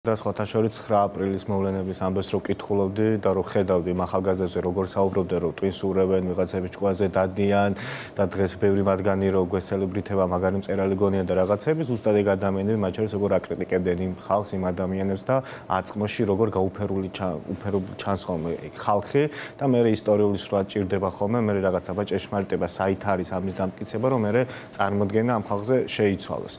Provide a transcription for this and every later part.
და სხვათა შორის 9 აპრილის მოვლენების ამბებს რო კითხულობდი და რო ხედავდი ახალგაზრდებზე როგორ საუბრობდნენ რომ ტვინს ურევენ ვიღაცების ჭკუაზე დადიან და დღეს ბევრი მათგანი რო გვესელებრითება მაგარი მწერალი გონიან და რაღაცები ზუსტად ეგ ადამიანები მათ შორის როგორ აკრიტიკებდნენ იმ ხალხს იმ ადამიანებს და აწყმოში როგორ გაუფერული ჩანს ხოლმე ხალხი და მე ისტორიული სრულად ჭირდება ხოლმე მე რაღაცა ჭეშმარიტება საით არის ამის დამტკიცება რომ მე წარმოდგენა ამ ხალხზე შეიცვალოს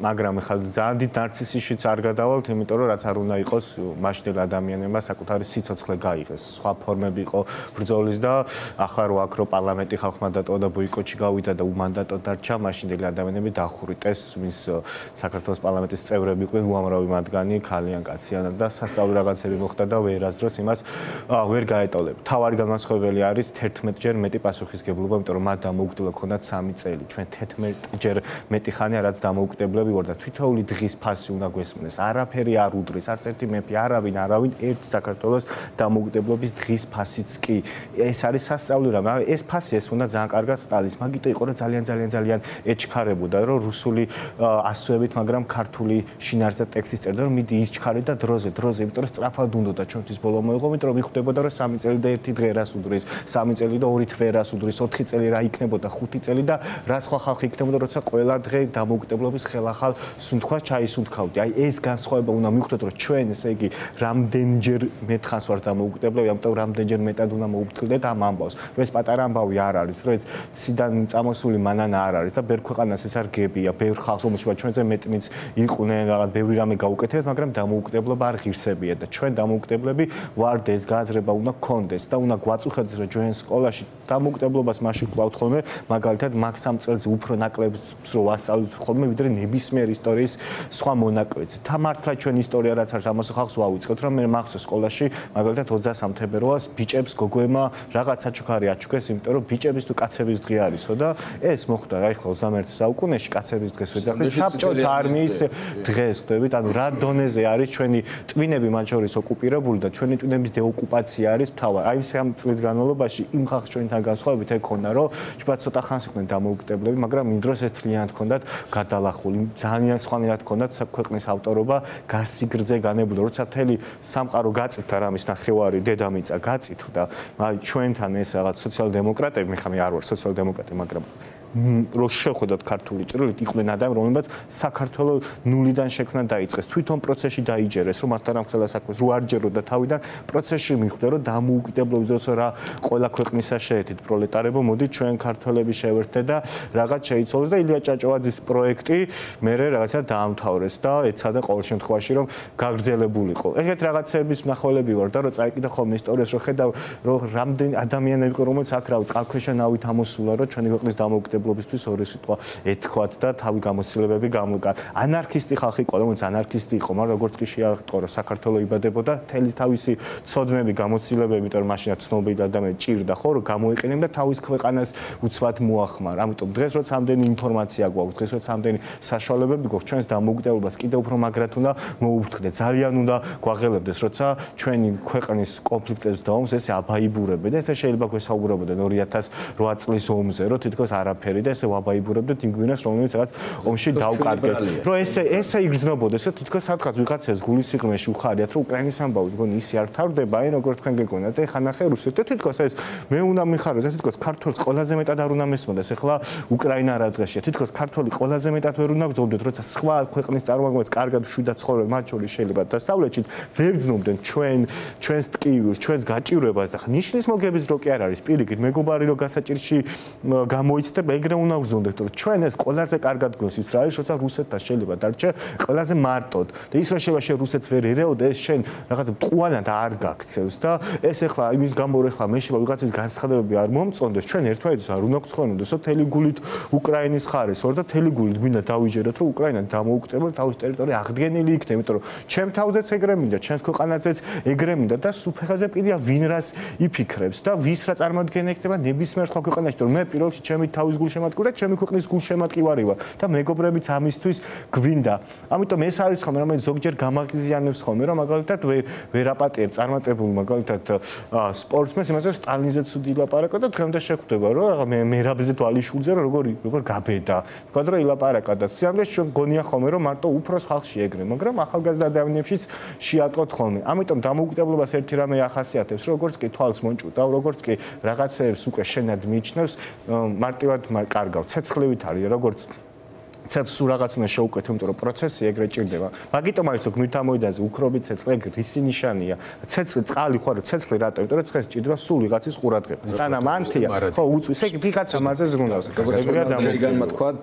მაგრამ ხა ძალიან დიდ ნარცისიზმშიც არ გადავალთ იმიტომ რომ რაც არ უნდა იყოს მაშინდელ ადამიანებმა საკუთარი სიცოცხლე გაიღეს სხვა ფორმები იყო ბრძოლის და ახლა რო აქ რო პარლამენტი ხალხმა დატოვა და ბოიკოტში გავიდა და უმანდატო დარჩა მაშინდელი ადამიანები დახურიტეს ვინც საქართველოს პარლამენტის წევრები იყვნენ უამრავი მათგანი ქალიან კაციან და სასწავლო რაღაცები მოხდა და ვერასდროს იმას ვერ გაეტოლებ თავარი განმასხვავებელი არის 11 ჯერ მეტი პასუხისგებლობა იმიტომ რომ მათ დამოუკიდებლად ჰქონდათ 3 წელი ჩვენ 11 ჯერ მეტი ხანია რაც დამოუკიდებლები ვარ და თითოეული დღის ფასი უნდა გვესმენდეს არაფერი არ უდრის არც ერთი მეფე არავინ ერთ საქართველოს დამოუკიდებლობის დღის ფასიც კი ეს არის სასწაული რამ ეს ფასი ეს უნდა ძალიან კარგად სტალის მაგიტო იყო რომ ძალიან ეჩქარებოდა რომ რუსული ასოებით მაგრამ ქართული შინაარსი და ტექსტის წერდა რომ მიდი ისჩქარე და დროზე იმიტომ რომ სწრაფად უნდოდა ჩვენთვის ბოლო მოიღო იმიტომ რომ მიხვდებოდა რომ 3 წელი და 1 დღე რას უდრის 3 წელი და 2 თვე რას უდრის 4 წელი რა იქნებოდა 5 წელი და რა სხვა ხალხი იქნებოდა როცა ყველა დღე დამოუკიდებლობის ხელახალ სუნთქვას ჩაისუნთქავდი აი ეს განსხვავება უნდა მივხვდეთ რომ ჩვენ ესე იგი რამდენჯერ მეტხანს ვართ დამოუკიდებლები ამიტომ რამდენჯერ მეტად უნდა მოუფრთხილდეთ ამ ამბავს რომ ეს პატარა ამბავი არ არის რომ ეს ციდან წამოსული მანანა არ არის და ბევრ ქვეყანას ეს არ გებია ბევრ ხალხს რომელშიც ჩვენზე მეტნიც იყვნენ რაღაც ბევრი რამე გაუკეთებთ მაგრამ დამოუკიდებლობა არ ღირსებია და ჩვენ დამოუკიდებლები ვართ ეს გააზრება უნდა გქონდეს და უნდა გვაწუხებდეს რომ ჩვენ სკოლაში დამოუკიდებლობას მაშინ გვყავთ ხოლმე მაგალითად მაგ 3 წელს უფრო ნაკლებს რო ვასწავლეთ ხოლმე ვიდრე ნებისმიერ ისტორიის სხვა მონაკვეთზე მართლა ჩვენ ისტორია რაც არის ამას ხალხს ვავიწყოთ რომ მე მახსოვს სკოლაში მაგალითად 23 თებერვალს ბიჭებს გოგოებმა რაღაც საჩუქარი აჩუქეს იმიტომ რომ ბიჭების თუ კაცების დღე არისო და ეს მოხდა რა ეხლა 21 საუკუნეში კაცების დღეს ვეძახით საბჭოთა არმიის დღეს ხვდებით ანუ რა დონეზე არის ჩვენი ტვინები მათ შორის ოკუპირებული და ჩვენი ტვინების დეოკუპაცია არის მთავარი აი 3 წლის განმავლობაში იმ ხალხს ჩვენთან განსხვავებით ეგ ქონდა რომ თქვა ცოტა ხანს იყვნენ დამოუკიდებლები მაგრამ იმ დროს ეს თლიანად ჰქონდათ გადალახული ძალიან სხვანაირად ჰქონდათ ქვეყნის ავტორობა გასიგრძე განებულა როცა მთელი სამყარო გაწით და რამის ნახევარი დედამიწა გაწით და ჩვენთან ეს რაღაც სოციალ-დემოკრატები მე ხამე არ ვარ სოციალ-დემოკრატი მაგრამ რო შეხვედოთ ქართული ჭრილით იყვნენ ადამიანები რომლებიც საქართველოს ნულიდან შექმნა დაიწყეს თვითონ პროცესში დაიჯერეს რომ მათ არ ამხელა საქმეს რო არ ჯეროდა თავიდან პროცესში მიხვდა რომ დამოუკიდებლობის როცა რა ყველა ქვეყნისა შეერთით პროლეტარებო მოდი ჩვენ ქართველები შევერთდეთ და რაღაც შეიცვალოს და ილია ჭაჭავაძის პროექტი მე რაღაცა დაამთავრეს და ეცადა ყოველ შემთხვევაში რომ გაგრძელებულიყო ეგეთ რაღაცების მნახველები ვარ და რო წაიკიდა ხოლმე ისტორიას რო ხედავ რომ რამდენი ადამიანები იყო რომელიც აქ რა წყალქვეშა ნავით ამოსულა რომ ჩვენი ქვეყნის დამოუკიდებლობისთვის ორი სიტყვა ეთქვათ და თავი გამოცდილებები გამოკა ანარქისტი ხალხი იყო რომელიც ანარქისტი იყო მაგრამ როგორც კი შეახტყო რომ საქართველოს იბადებოდა თელი თავისი ცოდნები გამოცდილებები იმიტომ რომ მაშინაც ცნობილი ადამიანი ჭირდა ხო რომ გამოიყენებდა თავის ქვეყანას უცბად მოახმარ ამიტომ დღეს როცა ამდენი ინფორმაცია გვაქვს დღეს როცა ამდენი საშუალებები გვაქვს ჩვენს დამოუკიდებლობას კიდევ უფრო მაგრად უნდა მოუფრთხილდეთ ძალიან უნდა გვაღელებდეს როცა ჩვენი ქვეყნის კონფლიქტებს დაომს ესე აბაიბურებენ და ესე შეიძლება გვესაუბრებოდეთ 2008 წლის ომზე რომ თითქოს არაფერი და ესე ვაბაიბურებდეთ იმ გვინას რომელიც რაღაც ომში დავკარგეთ რომ ესე იგრძნობოდეს რომ თითქოს სადღაც ვიღაცას გულის სიღრმეში უხარიათ რომ უკრაინის ამბავი მგონი ისი არ თავდება აი როგორ თქვენ გეკონათ ეხა ნახე რუსეთს და თითქოს ეს მე უნდა მიხაროთ და თითქოს ქართველს ყველაზე მეტად არ უნდა მესმოდეს ეხლა უკრაინა რა დღეშია თითქოს ქართველი ყველაზე მეტად ვერ უნდა გძობდეთ როცა სხვა ქვეყნის წარმომადგენლებს კარგად შვიდად ცხოვრობენ მათ შორის შეიძლება დასავლეთშიც ვერ გძნობდნენ ჩვენს ტკივილს ჩვენს გაჭირვებას და ნიშნის მოგების რო კი არ არის პირიქით მეგობარი რო გასაჭირში გამოიცდებ ეგრე უნდა გძნობდეთ რომ ჩვენ ეს ყველაზე კარგად გვს ისრაელს როცა რუსეთთან შეიძლება დარჩე ყველაზე მარტოდ და ის რა შეიძლება რუსეთს ვერ ერეოდა ეს შენ რაღაც მტყუანად არ გაქცევს და ეს ეხლა იმის გამო რომ ეხლა მე შეიძლება ვიღაცის განცხადებები არ მომწონდეს ჩვენ ერთმანეთს არ უნდა გცხონოდესო თელი გულით უკრაინის ხარეს ვარ და თელი გულით გვინდა დავიჯეროთ რომ უკრაინა დამოუკიდებელი თავის ტერიტორია აღდგენილი იქნება იმიტომ რომ ჩემ თავზეც ეგრე მინდა ჩვენს ქვეყანაზეც ეგრე მინდა და სუფეხაზე კიდია ვინ რას იფიქრებს და ვის რა წარმოადგენა იქნება ნებისმიერ სხვა ქვეყანაში რომ მე პირველში ჩემი თავის გულში გულშემატკივარი და ჩემი ქვეყნის გულშემატკივარი ვარ და მეგობრებიც ამისთვის გვინდა. ამიტომ ეს არის ხოლმე რომელიც ზოგჯერ გამაღიზიანებს ხოლმე რომ მაგალითად ვერ აპატიებ წარმატებულ მაგალითად სპორტსმენს იმაზე რომ სტალინზე ცუდი ილაპარაკა და დღემდე შეხვდება რომ რაღა მერაბზე თვალიშულზე როგორ გაბედა. თქვა რომ ილაპარაკა და სიამოვნებაში ჩვენ გონია ხოლმე რომ მარტო უფროს ხალხში ეგრე, მაგრამ ახალგაზრდა ადამიანებშიც შეატყოთ ხოლმე. ამიტომ დამოუკიდებლობას ერთი რამე ახასიათებს, როგორც კი თვალს მონჭუტავ, როგორც კი რაღაცეებს უკვე შენად მიიჩნევს, მარტივად კარგავ, ცეცხლივით არის, როგორც ცეცხლს რაღაც უნდა შევუკეთო, იმიტომ რომ პროცესი ეგრე ჭირდება. მაგიტომ არის რომ გმირთამოიდანზე უქრობი ცეცხლი რის ნიშანია. ცეცხლი წყალი ხო არა, ცეცხლი რატო? იმიტომ რომ ცეცხლს ჭირდება სულ ვიღაცის ყურადღება. სანამ ანთია, ხო უწვის, ეგ ვიღაცა მასე ზრუნავს. ეგრე თქვა